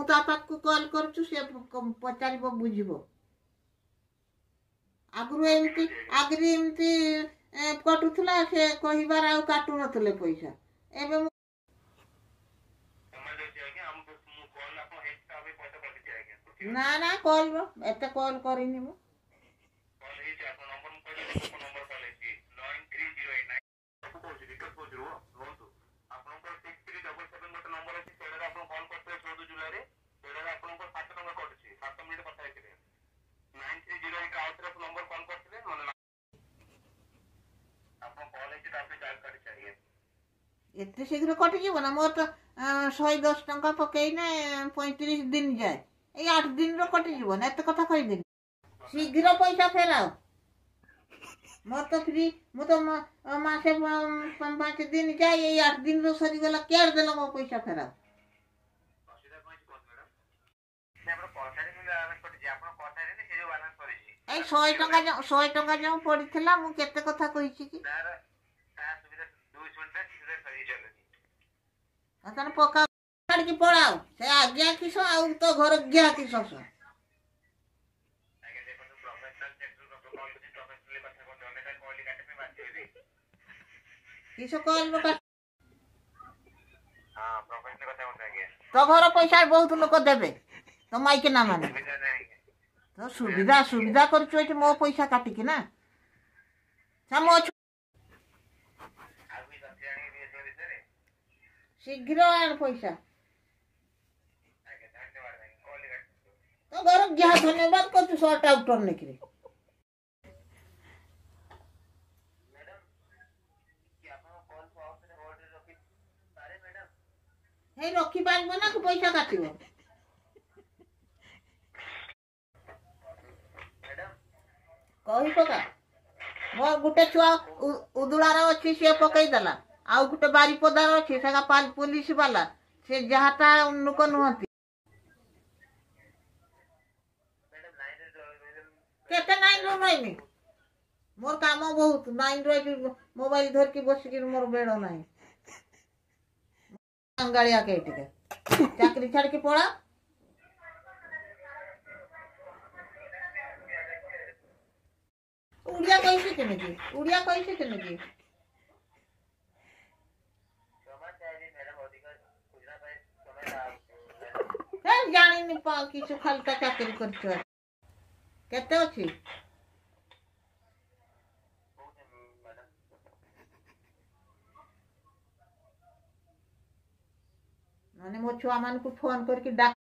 मु ता पाखु कॉल करूछु से पचारिबो बुझिबो आगुरी एमती कटुला से कहिबार आ काटु नथले पैसा एबे ना ना कॉल एते कॉल करिनी मु एते शीघ्र कटि जीव ना मोर तो 110 टंका पकईने 35 दिन जाए ए 8 दिन रो कटि जीव ना एते कथा कहि दिन शीघ्र पैसा फेराओ मोर तो फ्री मु तो मासे 5 दिन जाए ए 8 दिन रो सरी गला केर देलो मो पैसा फेराओ ए 100 टंका जो पड़िथिला मु केते कथा कहिछि कि अतन पका छाड़ के पड़ाओ से आज्ञा किस आउ तो घर गया किस किस कॉल रो तो घर पैसा बहुत लोक देबे तो माइके ना माने तो सुविधा कर मो पैसा काटिकी ना मो शीघ्र आण पैसा तो घर गया धन्यवाद कर शॉर्ट आउटर निकले हे रखी पारबो ना पैसा काटिबो कही पका मोर गुटे छुआ उदुलार अच्छी सी पकई देला आउ गुटे बारीपदार अच्छी से पुलिस वाला से जहाटा उन्नुक नुहति केते नाइन रो नहीं मोर काम बहुत नाइन रो मोबाइल धर के बस के मोर बेड़ो नहीं अंगालिया के टिके चाकरी छाड़ के पड़ा उड़िया कैसे केने जानी नि पा किछु खालता चाकरी करछ केते अछि माने मो छुआ मान को फोन करके डाक